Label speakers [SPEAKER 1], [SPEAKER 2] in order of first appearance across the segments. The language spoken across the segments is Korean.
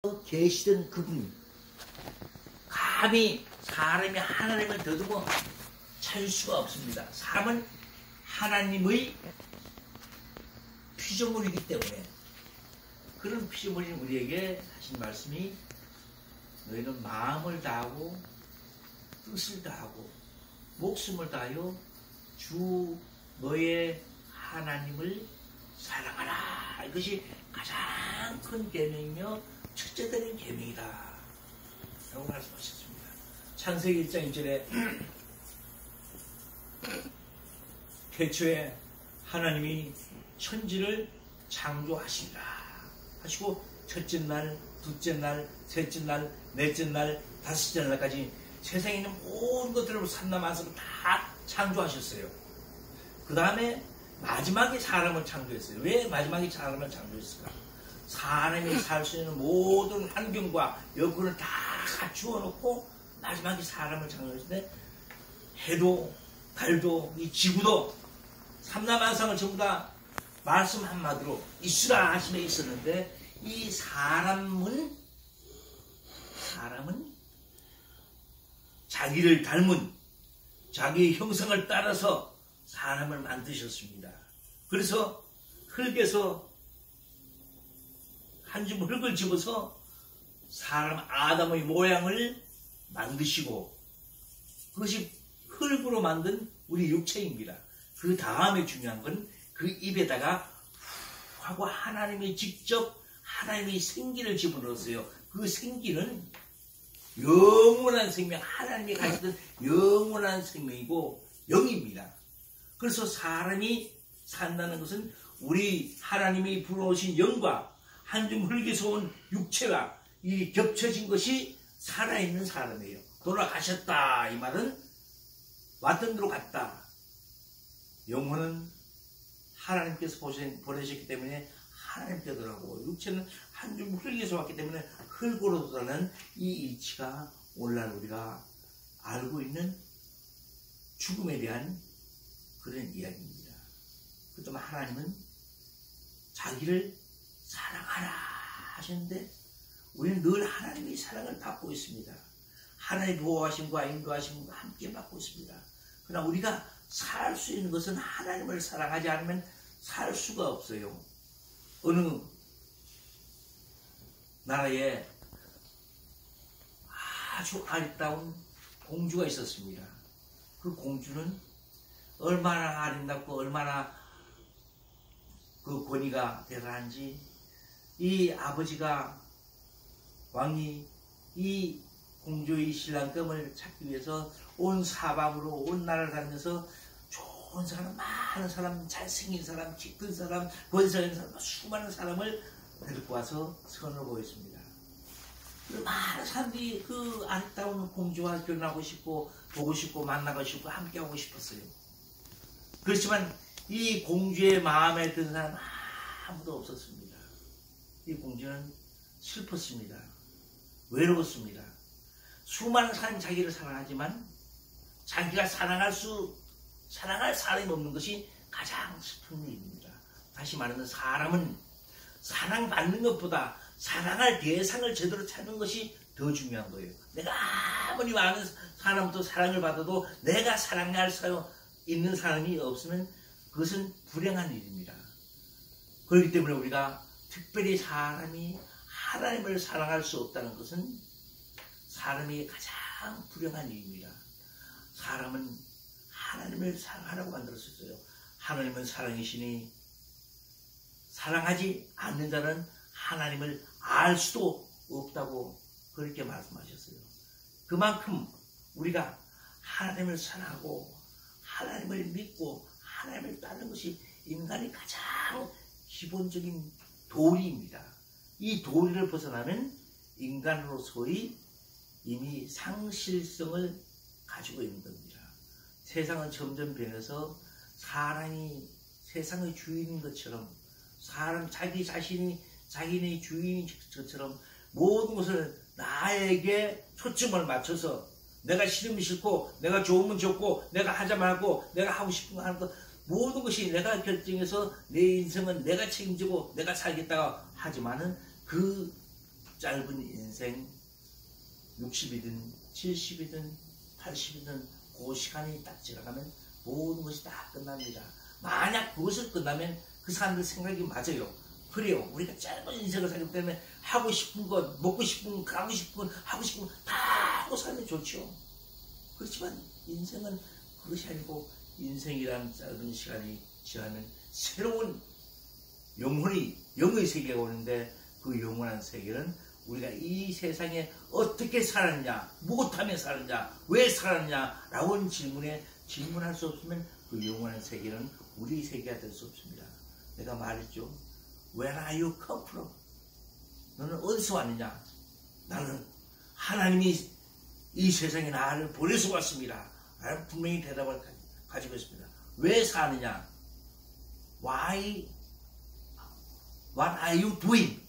[SPEAKER 1] 계시던 그분이 감히 사람이 하나님을 더듬어 찾을 수가 없습니다. 사람은 하나님의 피조물이기 때문에. 그런 피조물인 우리에게 하신 말씀이 너희는 마음을 다하고 뜻을 다하고 목숨을 다하여 주 너의 하나님을 사랑하라. 이것이 가장 큰 계명이며 첫째 되는 계명이다 라고 말씀하셨습니다. 창세기 1장 1절에 태초에 하나님이 천지를 창조하시니라 하시고 첫째 날, 둘째 날, 셋째 날, 넷째 날, 다섯째 날까지 세상에 있는 모든 것들을 삼라만사로 다 창조하셨어요. 그 다음에 마지막에 사람을 창조했어요. 왜 마지막에 사람을 창조했을까? 사람이 살 수 있는 모든 환경과 여건을 다 갖추어 놓고 마지막에 사람을 창조했는데 해도 달도 이 지구도 삼라만상을 전부 다 말씀 한마디로 있으라 하심에 있었는데 이 사람은 자기를 닮은 자기의 형상을 따라서 사람을 만드셨습니다. 그래서 흙에서 한 줌 흙을 집어서 사람 아담의 모양을 만드시고 그것이 흙으로 만든 우리 육체입니다. 그 다음에 중요한 건 그 입에다가 후 하고 하나님이 직접 하나님의 생기를 집어넣었어요. 그 생기는 영원한 생명, 하나님이 가지던 영원한 생명이고 영입니다. 그래서 사람이 산다는 것은 우리 하나님이 불어오신 영과 한 줌 흙에서 온 육체가 이 겹쳐진 것이 살아있는 사람이에요. 돌아가셨다 이 말은 왔던 대로 갔다. 영혼은 하나님께서 보내셨기 때문에 하나님께 돌아가고 육체는 한 줌 흙에서 왔기 때문에 흙으로 돌아가는 이 이치가 오늘날 우리가 알고 있는 죽음에 대한 그런 이야기입니다. 그렇지만 하나님은 자기를 사랑하라 하셨는데 우리는 늘 하나님의 사랑을 받고 있습니다. 하나님의 보호하심과 인도하심과 함께 받고 있습니다. 그러나 우리가 살 수 있는 것은 하나님을 사랑하지 않으면 살 수가 없어요. 어느 나라에 아주 아리따운 공주가 있었습니다. 그 공주는 얼마나 아름답고 얼마나 그 권위가 대단한지 이 아버지가 왕이 이 공주의 신랑감을 찾기 위해서 온 사방으로 온 나라를 다니면서 좋은 사람, 많은 사람, 잘생긴 사람, 키 큰 사람, 권세 있는 사람, 수많은 사람을 데리고 와서 선을 보였습니다. 많은 사람들이 그 아름다운 공주와 결혼하고 싶고 보고 싶고 만나고 싶고 함께하고 싶었어요. 그렇지만 이 공주의 마음에 든 사람 아무도 없었습니다. 이 공주는 슬펐습니다. 외로웠습니다. 수많은 사람이 자기를 사랑하지만 자기가 사랑할 사람이 없는 것이 가장 슬픈 일입니다. 다시 말하면 사람은 사랑받는 것보다 사랑할 대상을 제대로 찾는 것이 더 중요한 거예요. 내가 아무리 많은 사람부터 사랑을 받아도 내가 사랑할 있는 사람이 없으면 그것은 불행한 일입니다. 그렇기 때문에 우리가 특별히 사람이 하나님을 사랑할 수 없다는 것은 사람이 가장 불행한 일입니다. 사람은 하나님을 사랑하라고 만들었어요. 하나님은 사랑이시니 사랑하지 않는 자는 하나님을 알 수도 없다고 그렇게 말씀하셨어요. 그만큼 우리가 하나님을 사랑하고 하나님을 믿고 하나님을 따르는 것이 인간의 가장 기본적인 도리입니다. 이 도리를 벗어나면 인간으로서의 이미 상실성을 가지고 있는 겁니다. 세상은 점점 변해서 사람이 세상의 주인인 것처럼 자기 자신이 자기네 주인인 것처럼 모든 것을 나에게 초점을 맞춰서 내가 싫으면 싫고 내가 좋으면 좋고 내가 하자 말고 내가 하고 싶은 거 하는 것 모든 것이 내가 결정해서 내 인생은 내가 책임지고 내가 살겠다고 하지만은 그 짧은 인생 60이든 70이든 80이든 그 시간이 딱 지나가면 모든 것이 다 끝납니다. 만약 그것을 끝나면 그 사람들 생각이 맞아요. 그래요. 우리가 짧은 인생을 살기 때문에 하고 싶은 것, 먹고 싶은 것, 가고 싶은 것, 하고 싶은 것 다 하고 살면 좋죠. 그렇지만 인생은 그것이 아니고 인생이란 짧은 시간이 지나면 새로운 영의 세계가 오는데 그 영원한 세계는 우리가 이 세상에 어떻게 살았냐, 무엇하며 살았냐, 왜 살았냐 라고 하는 질문에 질문할 수 없으면 그 영원한 세계는 우리 세계가 될 수 없습니다. 내가 말했죠. Where are you come from? 너는 어디서 왔느냐? 나는 하나님이 이 세상에 나를 보내서 왔습니다. 나는 분명히 대답을 가지고 있습니다. 왜 사느냐? Why? What are you doing?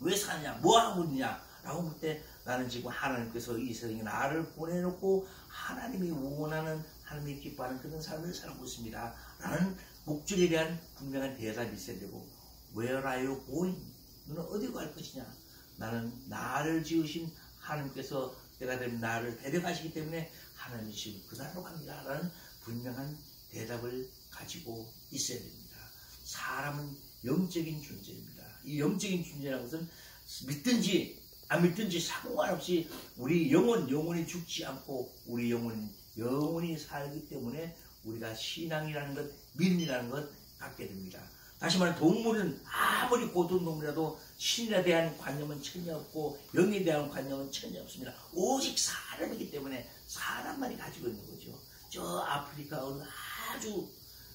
[SPEAKER 1] 왜 사느냐? 뭐 하고 있느냐? 라고 볼 때 나는 지금 하나님께서 이 세상에 나를 보내놓고 하나님이 원하는, 하나님이 기뻐하는 그런 삶을 살고 있습니다. 라는 목적에 대한 분명한 대답이 있어야 되고, Where are you going? 너는 어디 갈 것이냐? 나는 나를 지으신 하나님께서 때가 되면 나를 데려가시기 때문에 하나님이 지금 그날로 갑니다. 라는 분명한 대답을 가지고 있어야 됩니다. 사람은 영적인 존재입니다. 이 영적인 존재라는 것은 믿든지 안 믿든지 상관없이 우리 영혼이 죽지 않고 우리 영혼이 살기 때문에 우리가 신앙이라는 것, 믿음이라는 것 갖게 됩니다. 다시 말해 동물은 아무리 고든 동물이라도 신에 대한 관념은 전혀 없고 영에 대한 관념은 전혀 없습니다. 오직 사람이기 때문에 사람만이 가지고 있는 거죠. 저 아프리카 어느 아주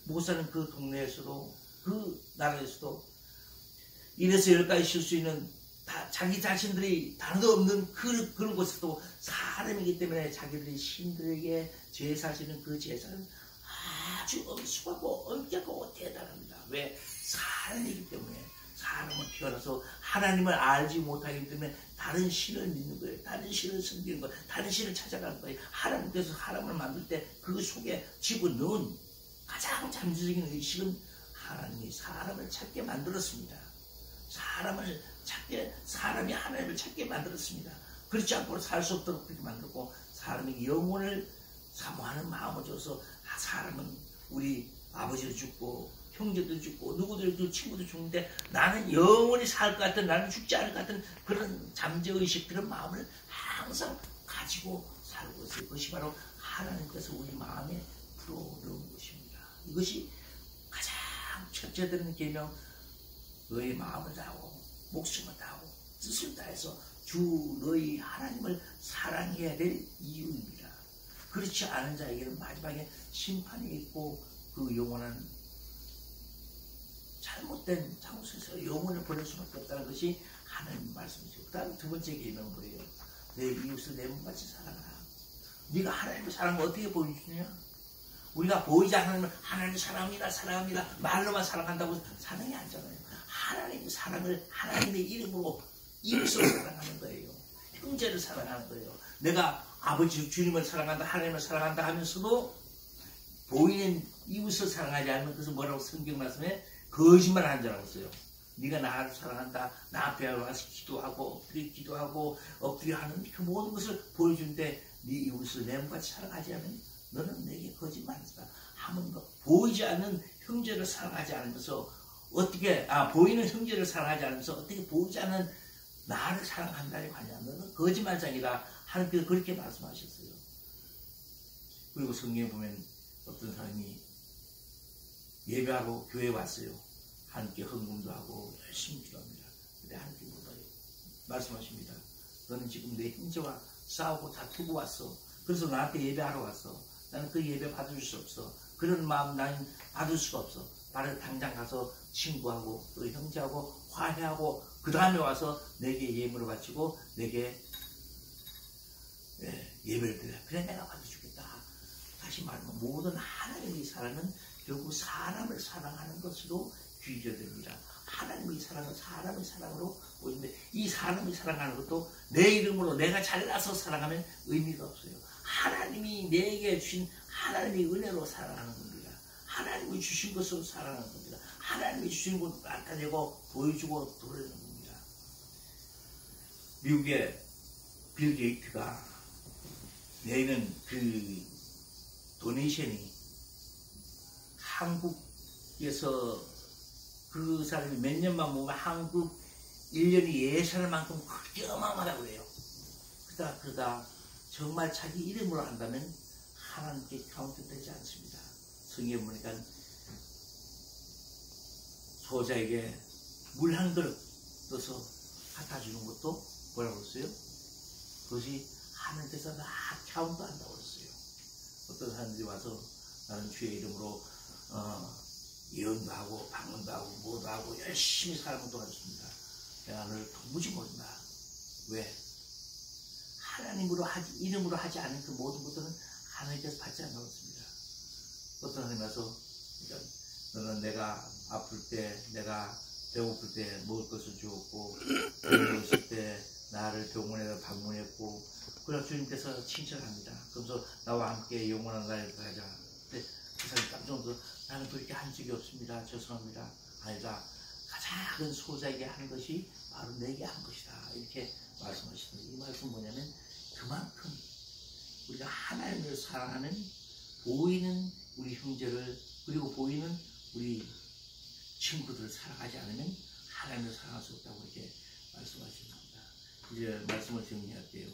[SPEAKER 1] 못 사는 그 동네에서도 그 나라에서도 1에서 10까지 쉴 수 있는 자기 자신들이 다른도 없는 그런 곳에서도 사람이기 때문에 자기들이 신들에게 제사 지는 그 제사는 아주 엄숙하고 엄격하고 대단합니다. 왜? 사람이기 때문에. 사람은 태어나서 하나님을 알지 못하기 때문에 다른 신을 믿는 거예요. 다른 신을 섬기는 거예요. 다른 신을 찾아가는 거예요. 하나님께서 사람을 만들 때 그 속에 집어넣은 가장 잠재적인 의식은 하나님이 사람을 찾게 만들었습니다. 사람이 하나님을 찾게 만들었습니다. 그렇지 않고는 살 수 없도록 그렇게 만들고 사람에게 영혼을 사모하는 마음을 줘서 사람은 우리 아버지도 죽고 형제도 죽고 누구들도 친구도 죽는데 나는 영원히 살 것 같은, 나는 죽지 않을 것 같은 그런 잠재의식, 그런 마음을 항상 가지고 살고 있어요. 그것이 바로 하나님께서 우리 마음에 풀어놓은 것입니다. 이것이 가장 첫째 드리는 계명, 너의 마음을 다하고 목숨을 다하고 뜻을 다해서 주 너희 하나님을 사랑해야 될 이유입니다. 그렇지 않은 자에게는 마지막에 심판이 있고 그 영원한 잘못된 장소에서 영혼을 보낼 수밖에 없다는 것이 하나님 말씀이죠. 그 다음 두 번째 계명은 뭐예요? 내 이웃을 내 몸같이 사랑하라. 네가 하나님을 사랑하면 어떻게 보여주냐? 우리가 보이지 않는 하나님을 사랑합니다 말로만 사랑한다고 사랑이 아니잖아요. 하나님의 사랑을 하나님의 이름으로 이웃을 사랑하는 거예요. 형제를 사랑하는 거예요. 내가 아버지 주님을 사랑한다, 하나님을 사랑한다 하면서도 보이는 이웃을 사랑하지 않으면 그것은 뭐라고 성경 말씀에 거짓말하는 자라고 써요. 네가 나를 사랑한다, 나 앞에 와서 기도하고 엎드려 하는 그 모든 것을 보여주는데 네 이웃을 내 몸같이 사랑하지 않으면 너는 내게 거짓말한다. 하면 보이지 않는 형제를 사랑하지 않으면서 어떻게 보이는 형제를 사랑하지 않으면서 어떻게 보이지 않는 나를 사랑한다니 하냐? 너는 거짓말장이다. 하나님께서 그렇게 말씀하셨어요. 그리고 성경에 보면 어떤 사람이 예배하고 교회에 왔어요. 하나님께 헌금도 하고 열심히 기도합니다. 근데 하나님께 말씀하십니다. 너는 지금 내 형제와 싸우고 다투고 왔어. 그래서 나한테 예배하러 왔어. 나는 그 예배 받을 수 없어. 그런 마음 나는 받을 수가 없어. 나는 당장 가서 친구하고 또 형제하고 화해하고 그 다음에 와서 내게 예물을 바치고 내게 예배를 드려. 그래 내가 받아주겠다. 다시 말하면 모든 하나님의 사랑은 결국 사람을 사랑하는 것으로 귀결됩니다. 하나님의 사랑은 사람의 사랑으로 보이는데 이 사람이 사랑하는 것도 내 이름으로 내가 잘나서 사랑하면 의미가 없어요. 하나님이 내게 주신 하나님의 은혜로 사랑하는 겁니다. 하나님이 주신 것으로 사랑하는 겁니다. 하나님이 주신 것을 나타내고 보여주고 도르는 겁니다. 미국의 빌 게이트가 내는 그 도네이션이 한국에서 그 사람이 몇 년만 보면 한국 1년이 예산을 만큼 그렇게 어마어마하다고 그래요. 그러다 정말 자기 이름으로 한다면 하나님께 카운트되지 않습니다. 성경에 보니까 소자에게 물 한 그릇 떠서 갖다 주는 것도 뭐라고 그랬어요? 그것이 하나님께서 다 카운트 한다고 그랬어요. 어떤 사람들이 와서 나는 주의 이름으로 예언도 하고 방언도 하고 뭐도 하고 열심히 살고 도와줬습니다. 내가 너를 도무지 모른다. 왜? 하나님으로 이름으로 하지 않은 그 모든 것들은 하나님께서 받지 않는다고 했습니다. 어떤 사람이 와서 그러니까 너는 내가 아플 때, 내가 배고플 때 먹을 것을 주었고, 병들었을 때 나를 병원에 방문했고, 그래서 주님께서 칭찬합니다. 그러면서 나와 함께 영원한 나라에 가자. 근데 그 사람이 깜짝 놀라서 나는 그렇게 한 적이 없습니다. 죄송합니다. 아니다. 가장 소자에게 한 것이 바로 내게 한 것이다. 이렇게 말씀하시는데, 이 말씀은 뭐냐면 그만큼 우리가 하나님을 사랑하는 보이는 우리 형제를 그리고 보이는 우리 친구들을 사랑하지 않으면 하나님을 사랑할 수 없다고 이렇게 말씀하십니다. 이제 말씀을 정리할게요.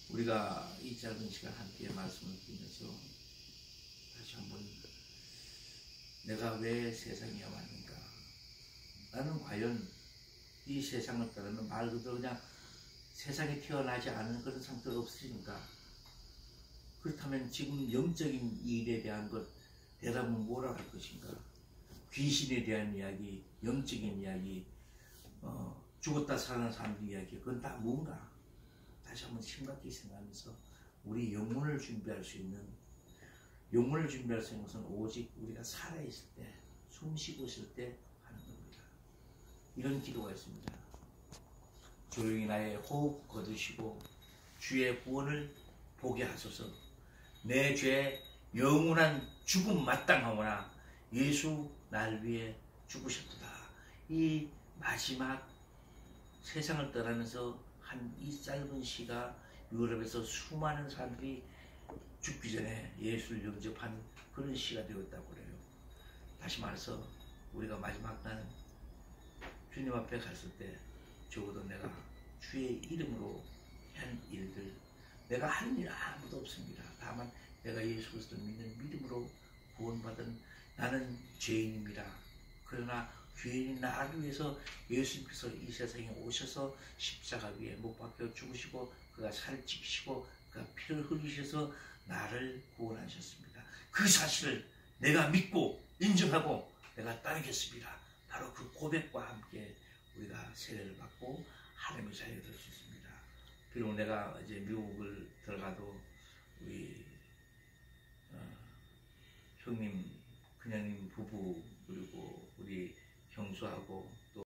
[SPEAKER 1] 우리가 이 짧은 시간 함께 말씀을 드리면서 다시 한번 내가 왜 세상에 왔는가? 나는 과연 이 세상을 따르면 말 그대로 그냥 세상에 태어나지 않은 그런 상태가 없으니까 그렇다면 지금 영적인 일에 대한 것 대답은 뭐라 할 것인가? 귀신에 대한 이야기, 영적인 이야기, 죽었다 살아난 사람들 이야기, 그건 다 뭔가? 다시 한번 심각히 생각하면서 우리 영혼을 준비할 수 있는 것은 오직 우리가 살아있을 때, 숨 쉬고 있을 때 하는 겁니다. 이런 기도가 있습니다. 조용히 나의 호흡 거두시고 주의 구원을 보게 하소서. 내 죄 영원한 죽음 마땅하오나 예수 날 위해 죽으셨도다. 이 마지막 세상을 떠나면서 한 이 짧은 시가 유럽에서 수많은 사람들이 죽기 전에 예수를 영접한 그런 시가 되었다고 그래요. 다시 말해서 우리가 마지막 날 주님 앞에 갔을 때 적어도 내가 주의 이름으로 한 일들, 내가 하는 일 아무도 없습니다. 다만 내가 예수 그리스도를 믿는 믿음으로 구원받은 나는 죄인입니다. 그러나 죄인인 나를 위해서 예수님께서 이 세상에 오셔서 십자가 위에 못 박혀 죽으시고 그가 살을 찌시고 그가 피를 흘리셔서 나를 구원하셨습니다. 그 사실을 내가 믿고 인정하고 내가 따르겠습니다. 바로 그 고백과 함께 우리가 세례를 받고 하나님의 자유를 얻을 수 있습니다. 비록 내가 이제 미국을 들어가도 우리 형님, 그냥님 부부 그리고 우리 형수하고